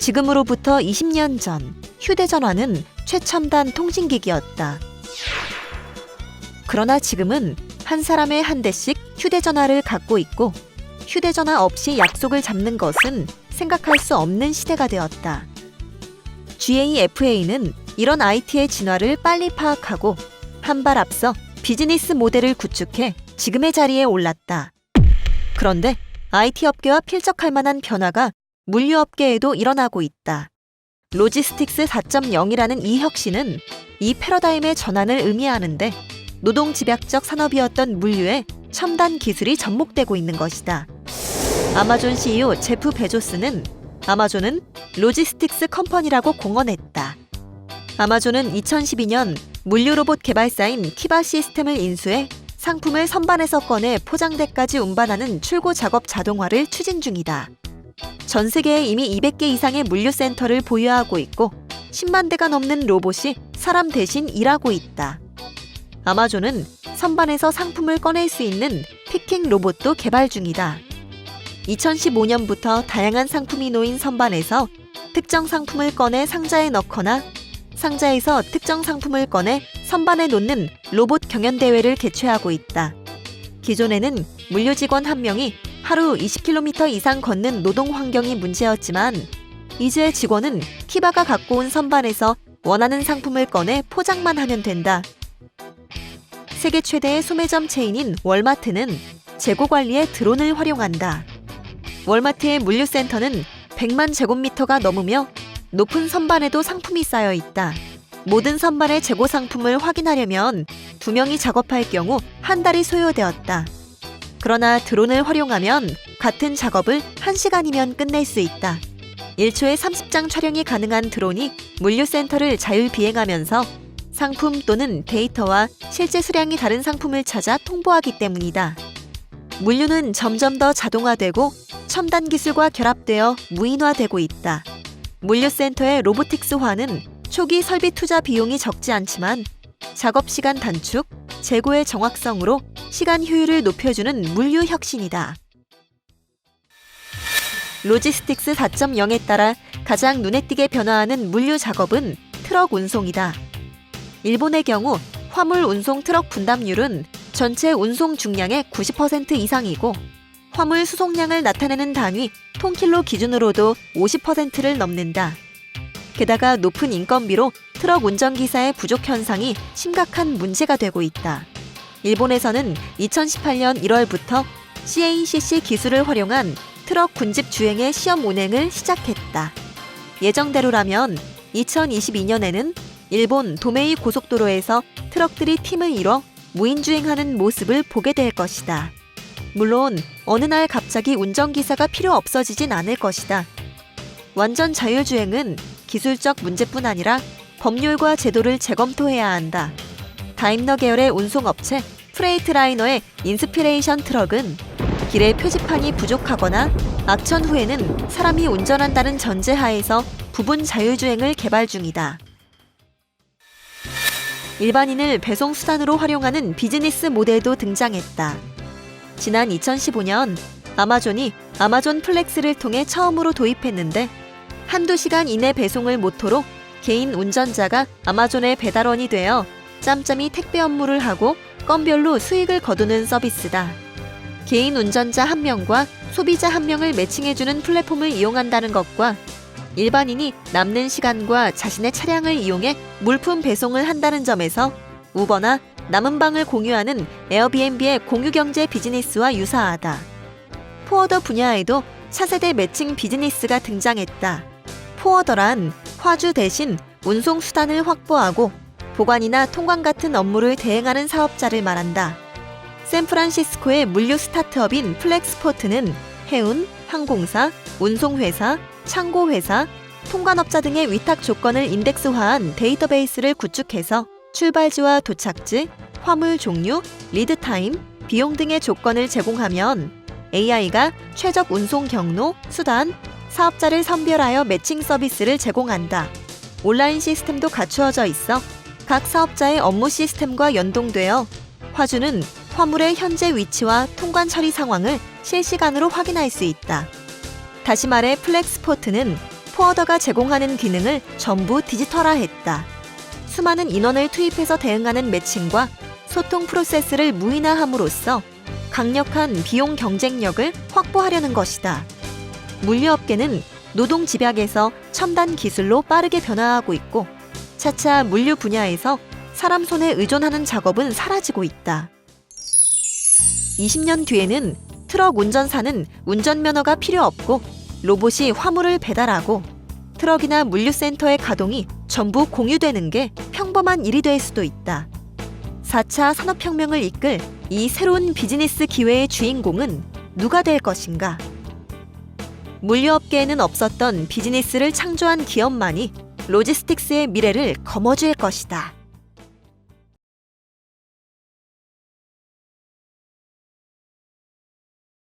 지금으로부터 20년 전, 휴대전화는 최첨단 통신기기였다. 그러나 지금은 한 사람에 한 대씩 휴대전화를 갖고 있고, 휴대전화 없이 약속을 잡는 것은 생각할 수 없는 시대가 되었다. GAFA는 이런 IT의 진화를 빨리 파악하고 한 발 앞서 비즈니스 모델을 구축해 지금의 자리에 올랐다. 그런데 IT 업계와 필적할 만한 변화가 물류업계에도 일어나고 있다. 로지스틱스 4.0이라는 이 혁신은 이 패러다임의 전환을 의미하는데, 노동집약적 산업이었던 물류에 첨단 기술이 접목되고 있는 것이다. 아마존 CEO 제프 베조스는 아마존은 로지스틱스 컴퍼니라고 공언했다. 아마존은 2012년 물류 로봇 개발사인 키바 시스템을 인수해 상품을 선반에서 꺼내 포장대까지 운반하는 출고 작업 자동화를 추진 중이다. 전 세계에 이미 200개 이상의 물류센터를 보유하고 있고 10만 대가 넘는 로봇이 사람 대신 일하고 있다. 아마존은 선반에서 상품을 꺼낼 수 있는 피킹 로봇도 개발 중이다. 2015년부터 다양한 상품이 놓인 선반에서 특정 상품을 꺼내 상자에 넣거나 상자에서 특정 상품을 꺼내 선반에 놓는 로봇 경연대회를 개최하고 있다. 기존에는 물류 직원 한 명이 하루 20km 이상 걷는 노동 환경이 문제였지만, 이제 직원은 키바가 갖고 온 선반에서 원하는 상품을 꺼내 포장만 하면 된다. 세계 최대의 소매점 체인인 월마트는 재고 관리에 드론을 활용한다. 월마트의 물류센터는 100만 제곱미터가 넘으며 높은 선반에도 상품이 쌓여 있다. 모든 선반의 재고 상품을 확인하려면 2명이 작업할 경우 한 달이 소요되었다. 그러나 드론을 활용하면 같은 작업을 1시간이면 끝낼 수 있다. 1초에 30장 촬영이 가능한 드론이 물류센터를 자율비행하면서 상품 또는 데이터와 실제 수량이 다른 상품을 찾아 통보하기 때문이다. 물류는 점점 더 자동화되고 첨단 기술과 결합되어 무인화되고 있다. 물류센터의 로보틱스화는 초기 설비 투자 비용이 적지 않지만 작업 시간 단축, 재고의 정확성으로 시간 효율을 높여주는 물류 혁신이다. 로지스틱스 4.0에 따라 가장 눈에 띄게 변화하는 물류 작업은 트럭 운송이다. 일본의 경우 화물 운송 트럭 분담률은 전체 운송 중량의 90% 이상이고, 화물 수송량을 나타내는 단위 톤킬로 기준으로도 50%를 넘는다. 게다가 높은 인건비로 트럭 운전기사의 부족 현상이 심각한 문제가 되고 있다. 일본에서는 2018년 1월부터 CACC 기술을 활용한 트럭 군집 주행의 시험 운행을 시작했다. 예정대로라면 2022년에는 일본 도메이 고속도로에서 트럭들이 팀을 이뤄 무인주행하는 모습을 보게 될 것이다. 물론 어느 날 갑자기 운전기사가 필요 없어지진 않을 것이다. 완전 자율주행은 기술적 문제뿐 아니라 법률과 제도를 재검토해야 한다. 다임러 계열의 운송업체 프레이트라이너의 인스피레이션 트럭은 길에 표지판이 부족하거나 악천 후에는 사람이 운전한다는 전제하에서 부분 자율주행을 개발 중이다. 일반인을 배송 수단으로 활용하는 비즈니스 모델도 등장했다. 지난 2015년 아마존이 아마존 플렉스를 통해 처음으로 도입했는데, 한두 시간 이내 배송을 모토로 개인 운전자가 아마존의 배달원이 되어 짬짬이 택배 업무를 하고 건별로 수익을 거두는 서비스다. 개인 운전자 1명과 소비자 1명을 매칭해주는 플랫폼을 이용한다는 것과 일반인이 남는 시간과 자신의 차량을 이용해 물품 배송을 한다는 점에서 우버나 남은 방을 공유하는 에어비앤비의 공유경제 비즈니스와 유사하다. 포어더 분야에도 차세대 매칭 비즈니스가 등장했다. 포어더란 화주 대신 운송 수단을 확보하고 보관이나 통관 같은 업무를 대행하는 사업자를 말한다. 샌프란시스코의 물류 스타트업인 플렉스포트는 해운, 항공사, 운송회사, 창고회사, 통관업자 등의 위탁 조건을 인덱스화한 데이터베이스를 구축해서 출발지와 도착지, 화물 종류, 리드타임, 비용 등의 조건을 제공하면 AI가 최적 운송 경로, 수단, 사업자를 선별하여 매칭 서비스를 제공한다. 온라인 시스템도 갖추어져 있어 각 사업자의 업무 시스템과 연동되어 화주는 화물의 현재 위치와 통관 처리 상황을 실시간으로 확인할 수 있다. 다시 말해 플렉스포트는 포워더가 제공하는 기능을 전부 디지털화했다. 수많은 인원을 투입해서 대응하는 매칭과 소통 프로세스를 무인화함으로써 강력한 비용 경쟁력을 확보하려는 것이다. 물류업계는 노동 집약에서 첨단 기술로 빠르게 변화하고 있고 차차 물류 분야에서 사람 손에 의존하는 작업은 사라지고 있다. 20년 뒤에는 트럭 운전사는 운전면허가 필요 없고 로봇이 화물을 배달하고 트럭이나 물류센터의 가동이 전부 공유되는 게 평범한 일이 될 수도 있다. 4차 산업혁명을 이끌 이 새로운 비즈니스 기회의 주인공은 누가 될 것인가? 물류업계에는 없었던 비즈니스를 창조한 기업만이 로지스틱스의 미래를 거머쥘 것이다.